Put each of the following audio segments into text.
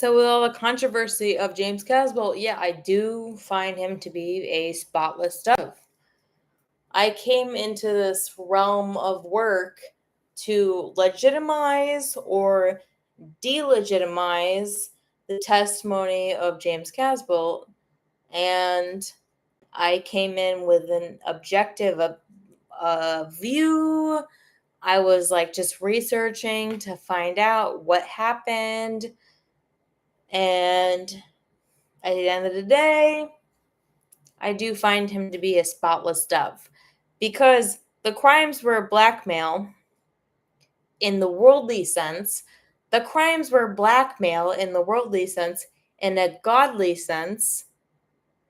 So with all the controversy of James Casbolt, yeah, I do find him to be a spotless dove. I came into this realm of work to legitimize or delegitimize the testimony of James Casbolt, and I came in with an objective view. I was like just researching to find out what happened, and at the end of the day, I do find him to be a spotless dove because the crimes were blackmail in the worldly sense. The crimes were blackmail in the worldly sense. In a godly sense,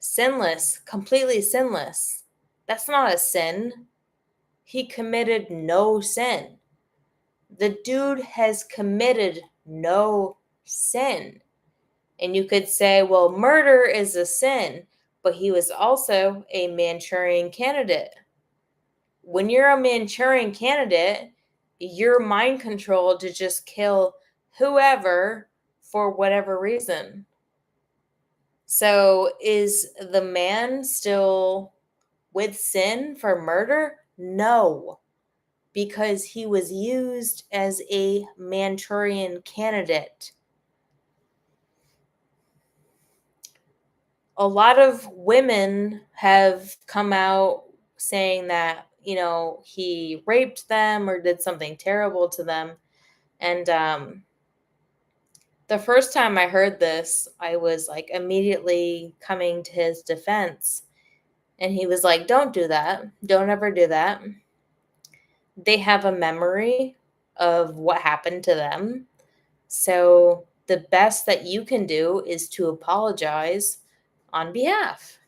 sinless, completely sinless. That's not a sin. He committed no sin. The dude has committed no sin. And you could say, well, murder is a sin, but he was also a Manchurian candidate. When you're a Manchurian candidate, you're mind controlled to just kill whoever for whatever reason. So is the man still with sin for murder? No, because he was used as a Manchurian candidate. A lot of women have come out saying that, he raped them or did something terrible to them. And the first time I heard this, I was like immediately coming to his defense. And he was like, don't do that. Don't ever do that. They have a memory of what happened to them. So the best that you can do is to apologize on behalf.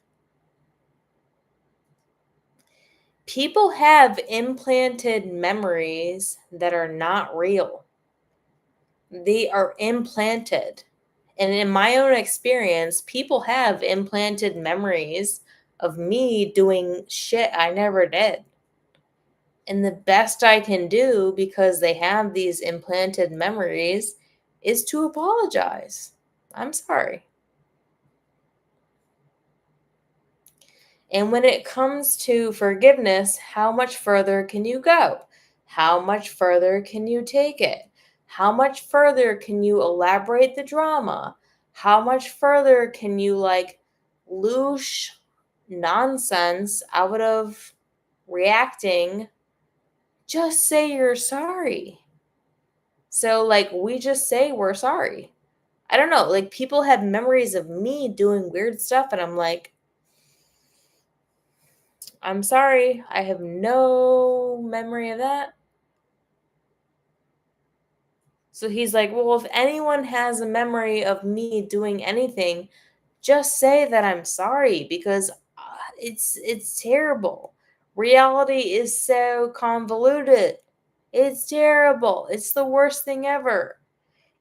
People have implanted memories that are not real. They are implanted. And in my own experience, people have implanted memories of me doing shit I never did. And the best I can do, because they have these implanted memories, is to apologize. I'm sorry. And when it comes to forgiveness, how much further can you go? How much further can you take it? How much further can you elaborate the drama? How much further can you loosh nonsense out of reacting? Just say you're sorry. So we just say we're sorry. I don't know, people have memories of me doing weird stuff and I'm like, I'm sorry, I have no memory of that. So he's like, well, if anyone has a memory of me doing anything, just say that I'm sorry because it's terrible. Reality is so convoluted. It's terrible. It's the worst thing ever.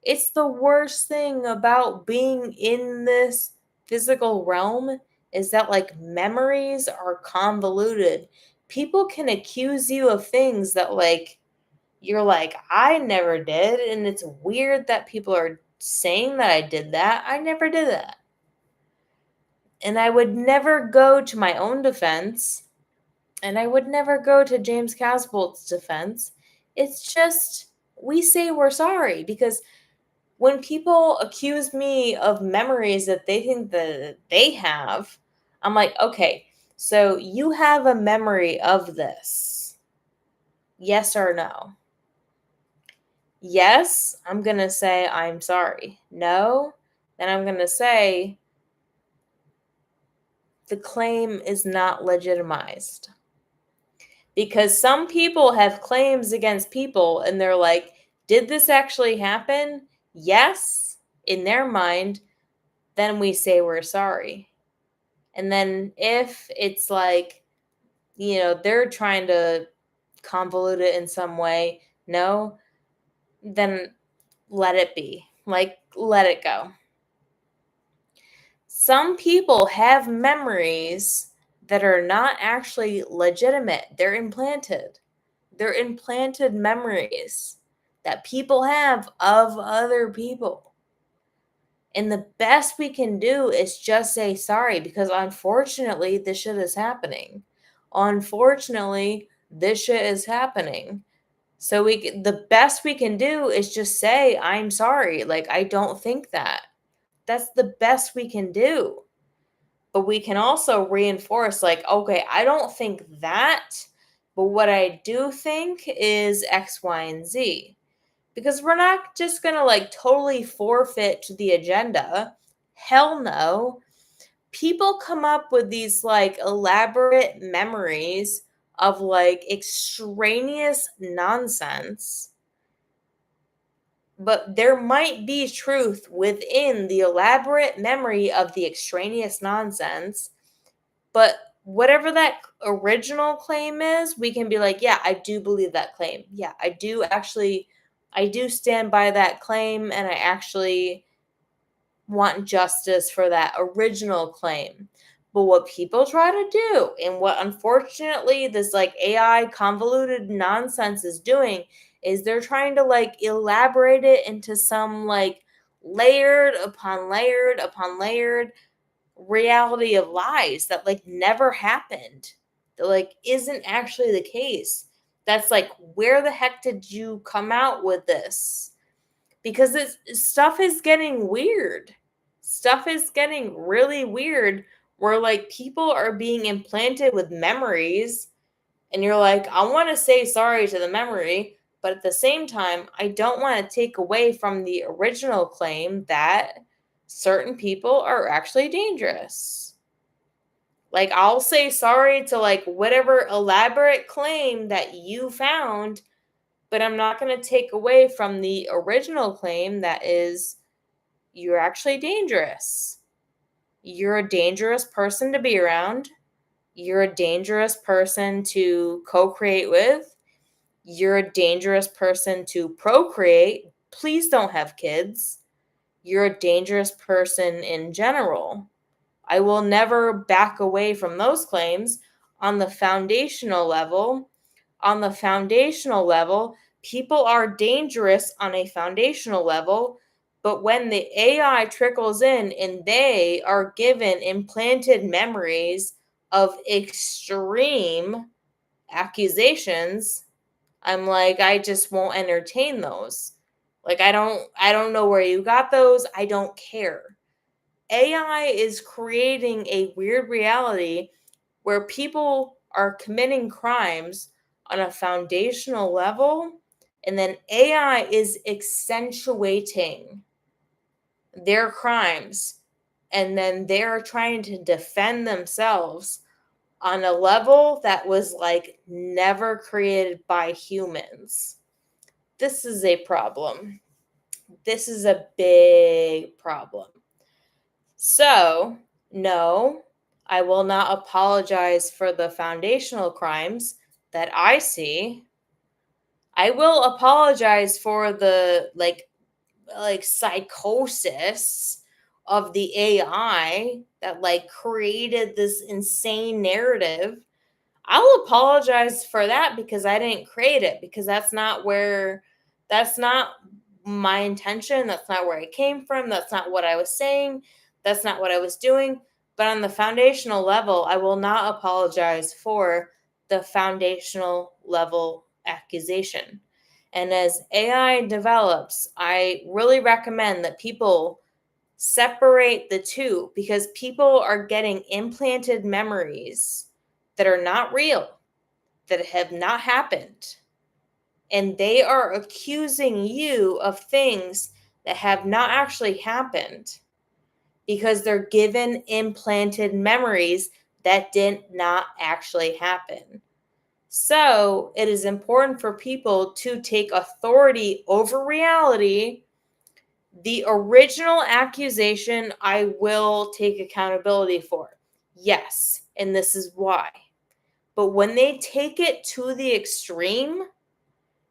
It's the worst thing about being in this physical realm is that memories are convoluted. People can accuse you of things that you're like, I never did. And it's weird that people are saying that I did that. I never did that. And I would never go to my own defense. And I would never go to James Casbolt's defense. It's just, we say we're sorry because when people accuse me of memories that they think that they have, I'm like, okay, so you have a memory of this. Yes or no? Yes, I'm going to say I'm sorry. No, then I'm going to say the claim is not legitimized. Because some people have claims against people and they're like, did this actually happen? Yes, in their mind, then we say we're sorry. And then if it's they're trying to convolute it in some way, no, then let it be. Let it go. Some people have memories that are not actually legitimate. They're implanted. They're implanted memories that people have of other people. And the best we can do is just say sorry, because unfortunately, this shit is happening. Unfortunately, this shit is happening. So the best we can do is just say, I'm sorry. Like, I don't think that. That's the best we can do. But we can also reinforce, like, okay, I don't think that, but what I do think is X, Y, and Z. Because we're not just going to like totally forfeit to the agenda. Hell no. People come up with these like elaborate memories of like extraneous nonsense, but there might be truth within the elaborate memory of the extraneous nonsense. But whatever that original claim is, we can be like, yeah, I do believe that claim. Yeah, I do stand by that claim, and I actually want justice for that original claim. But what people try to do, and what unfortunately this like AI convoluted nonsense is doing, is they're trying to like elaborate it into some like layered upon layered upon layered reality of lies that like never happened, that like isn't actually the case. That's like, where the heck did you come out with this? Because it's stuff is getting weird. Stuff is getting really weird, where like people are being implanted with memories, and you're like, I want to say sorry to the memory, but at the same time, I don't want to take away from the original claim that certain people are actually dangerous. Like, I'll say sorry to like whatever elaborate claim that you found, but I'm not going to take away from the original claim that is, you're actually dangerous. You're a dangerous person to be around. You're a dangerous person to co-create with. You're a dangerous person to procreate. Please don't have kids. You're a dangerous person in general. I will never back away from those claims on the foundational level. On the foundational level, people are dangerous on a foundational level, but when the AI trickles in and they are given implanted memories of extreme accusations, I'm like, I just won't entertain those. Like, I don't know where you got those. I don't care. AI is creating a weird reality where people are committing crimes on a foundational level, and then AI is accentuating their crimes, and then they're trying to defend themselves on a level that was like never created by humans. This is a problem. This is a big problem. So, no, I will not apologize for the foundational crimes that I see. I will apologize for the like psychosis of the AI that like created this insane narrative. I'll apologize for that because I didn't create it, because that's not my intention. That's not where I came from. That's not what I was saying. That's not what I was doing. But on the foundational level, I will not apologize for the foundational level accusation. And as AI develops, I really recommend that people separate the two, because people are getting implanted memories that are not real, that have not happened. And they are accusing you of things that have not actually happened, because they're given implanted memories that did not actually happen. So it is important for people to take authority over reality. The original accusation, I will take accountability for. Yes, and this is why. But when they take it to the extreme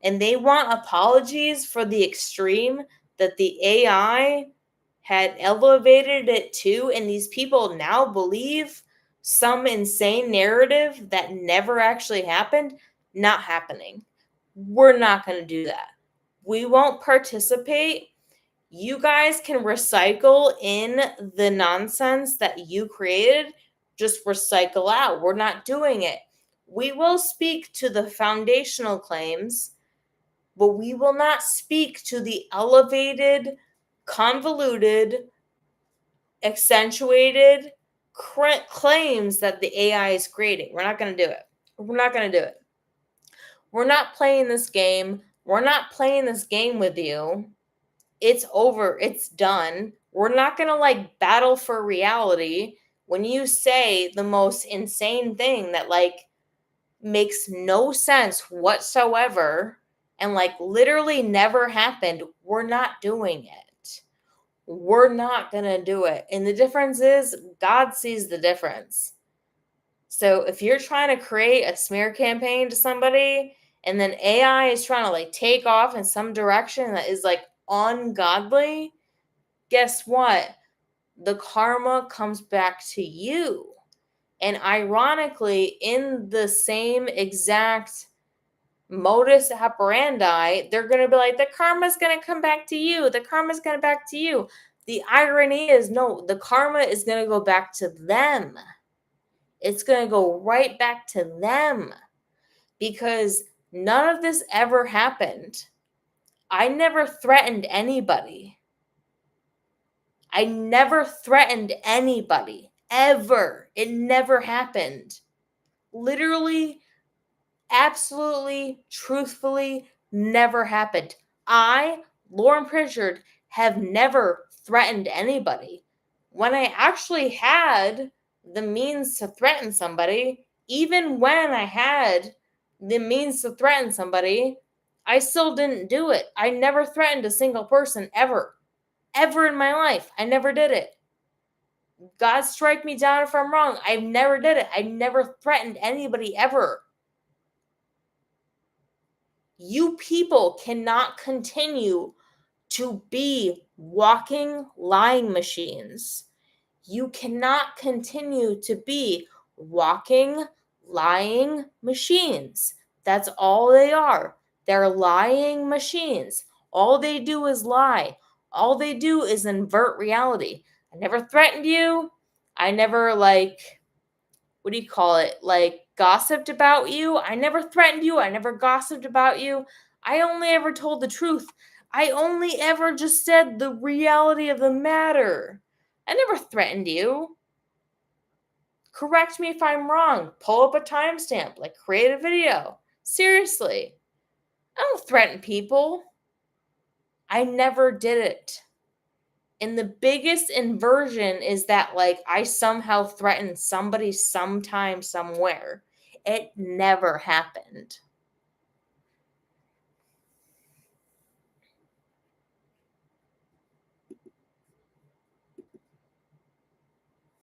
and they want apologies for the extreme that the AI had elevated it to, and these people now believe some insane narrative that never actually happened, not happening. We're not going to do that. We won't participate You guys can recycle in the nonsense that you created, just recycle out. We're not doing it. We will speak to the foundational claims, but we will not speak to the elevated, convoluted, accentuated claims that the AI is creating. We're not going to do it. We're not going to do it. We're not playing this game. We're not playing this game with you. It's over. It's done. We're not going to like battle for reality when you say the most insane thing that like makes no sense whatsoever and like literally never happened. We're not doing it. We're not going to do it. And the difference is God sees the difference. So if you're trying to create a smear campaign to somebody and then AI is trying to like take off in some direction that is like ungodly, guess what? The karma comes back to you. And ironically, in the same exact modus operandi, they're going to be like, the karma's going to come back to you. The karma's going to back to you. The irony is, no, the karma is going to go back to them. It's going to go right back to them because none of this ever happened. I never threatened anybody. I never threatened anybody, ever. It never happened. Literally, absolutely, truthfully, never happened. I, Lauren Pritchard, have never threatened anybody. When I actually had the means to threaten somebody, even when I had the means to threaten somebody, I still didn't do it. I never threatened a single person ever. Ever in my life. I never did it. God strike me down if I'm wrong. I never did it. I never threatened anybody ever. You people cannot continue to be walking lying machines. You cannot continue to be walking lying machines. That's all they are. They're lying machines. All they do is lie. All they do is invert reality. I never threatened you. I never what do you call it? Like gossiped about you. I never threatened you. I never gossiped about you. I only ever told the truth. I only ever just said the reality of the matter. I never threatened you. Correct me if I'm wrong. Pull up a timestamp, like create a video. Seriously. I don't threaten people. I never did it. And the biggest inversion is that like I somehow threatened somebody sometime somewhere. It never happened.